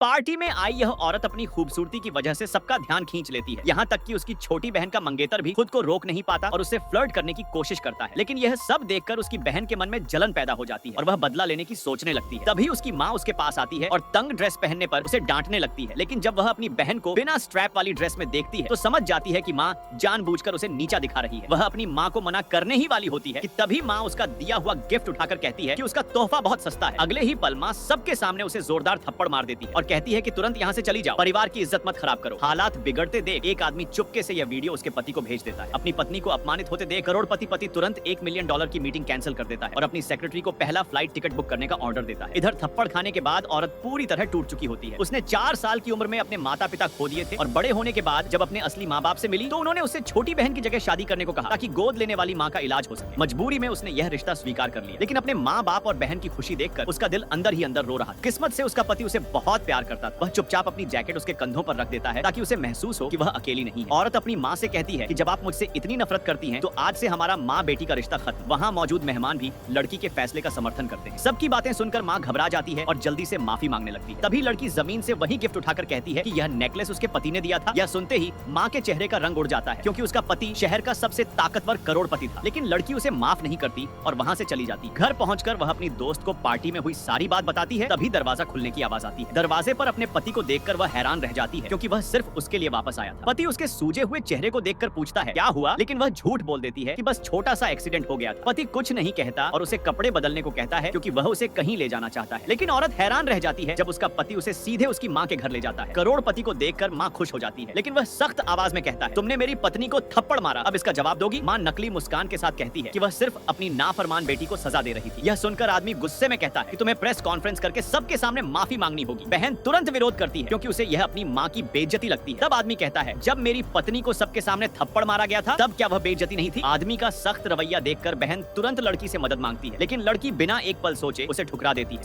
Party में आई यह औरत अपनी खूबसूरती की वजह से सबका ध्यान खींच लेती है। यहाँ तक कि उसकी छोटी बहन का मंगेतर भी खुद को रोक नहीं पाता और उससे फ्लर्ट करने की कोशिश करता है। लेकिन यह सब देखकर उसकी बहन के मन में जलन पैदा हो जाती है और वह बदला लेने की सोचने लगती है। तभी उसकी माँ उसके पास आती है और तंग ड्रेस पहनने पर उसे डांटने लगती है। लेकिन जब वह अपनी बहन को बिना स्ट्रैप वाली ड्रेस में देखती है तो समझ जाती है कि माँ जानबूझकर उसे नीचा दिखा रही है। वह अपनी माँ को मना करने ही वाली होती है कि तभी माँ उसका दिया हुआ गिफ्ट उठाकर कहती है कि उसका तोहफा बहुत सस्ता है। अगले ही पल माँ सबके सामने उसे जोरदार थप्पड़ मार देती है और कहती है कि तुरंत यहाँ से चली जाओ, परिवार की इज्जत मत खराब करो। हालात बिगड़ते देख एक आदमी चुपके से यह वीडियो उसके पति को भेज देता है। अपनी पत्नी को अपमानित होते देख करोड़पति पति तुरंत $1 मिलियन की मीटिंग कैंसिल कर देता है और अपनी सेक्रेटरी को पहला फ्लाइट टिकट बुक करने का ऑर्डर देता है। इधर थप्पड़ खाने के बाद औरत पूरी तरह टूट चुकी होती है। उसने 4 साल की उम्र में अपने माता पिता खो दिए थे और बड़े होने के बाद जब अपने असली माँ बाप से मिली तो उन्होंने उससे छोटी बहन की जगह शादी करने को कहा ताकि गोद लेने वाली माँ का इलाज हो सके। मजबूरी में उसने यह रिश्ता स्वीकार कर लिया, लेकिन अपने माँ बाप और बहन की खुशी देखकर उसका दिल अंदर ही अंदर रो रहा था। किस्मत से उसका पति उसे बहुत प्यार करता था। वह चुपचाप अपनी जैकेट उसके कंधों पर रख देता है ताकि उसे महसूस हो कि वह अकेली नहीं है। औरत अपनी माँ से कहती है कि जब आप मुझसे इतनी नफरत करती हैं तो आज से हमारा माँ बेटी का रिश्ता खत्म। वहाँ मौजूद मेहमान भी लड़की के फैसले का समर्थन करते हैं। सबकी बातें सुनकर माँ घबरा जाती है और जल्दी से माफी मांगने लगती है। तभी लड़की जमीन से वही गिफ्ट उठाकर कहती है कि यह नेकलेस उसके पति ने दिया था। यह सुनते ही माँ के चेहरे का रंग उड़ जाता है क्योंकि उसका पति शहर का सबसे ताकतवर करोड़पति था। लेकिन लड़की उसे माफ नहीं करती और वहाँ से चली जाती। घर पहुंचकर वह अपनी दोस्त को पार्टी में हुई सारी बात बताती है। तभी दरवाजा खुलने की आवाज आती है। दरवाजे पर अपने पति को देखकर वह हैरान रह जाती है क्योंकि वह सिर्फ उसके लिए वापस आया था। पति उसके सूजे हुए चेहरे को देखकर पूछता है क्या हुआ, लेकिन वह झूठ बोल देती है कि बस छोटा सा एक्सीडेंट हो गया था। पति कुछ नहीं कहता और उसे कपड़े बदलने को कहता है क्योंकि वह उसे कहीं ले जाना चाहता है। लेकिन औरत हैरान रह जाती है जब उसका पति उसे सीधे उसकी माँ के घर ले जाता है। करोड़पति को देखकर माँ खुश हो जाती है, लेकिन वह सख्त आवाज में कहता है तुमने मेरी पत्नी को थप्पड़ मारा, अब इसका जवाब दोगी। माँ नकली मुस्कान के साथ कहती है कि वह सिर्फ अपनी नाफरमान बेटी को सजा दे रही थी। यह सुनकर आदमी गुस्से में कहता है कि तुम्हें प्रेस कॉन्फ्रेंस करके सबके सामने माफी मांगनी होगी। बहन तुरंत विरोध करती है क्योंकि उसे यह अपनी माँ की बेइज्जती लगती है। तब आदमी कहता है जब मेरी पत्नी को सबके सामने थप्पड़ मारा गया था तब क्या वह बेइज्जती नहीं थी। आदमी का सख्त रवैया देखकर बहन तुरंत लड़की से मदद मांगती है, लेकिन लड़की बिना एक पल सोचे उसे ठुकरा देती है।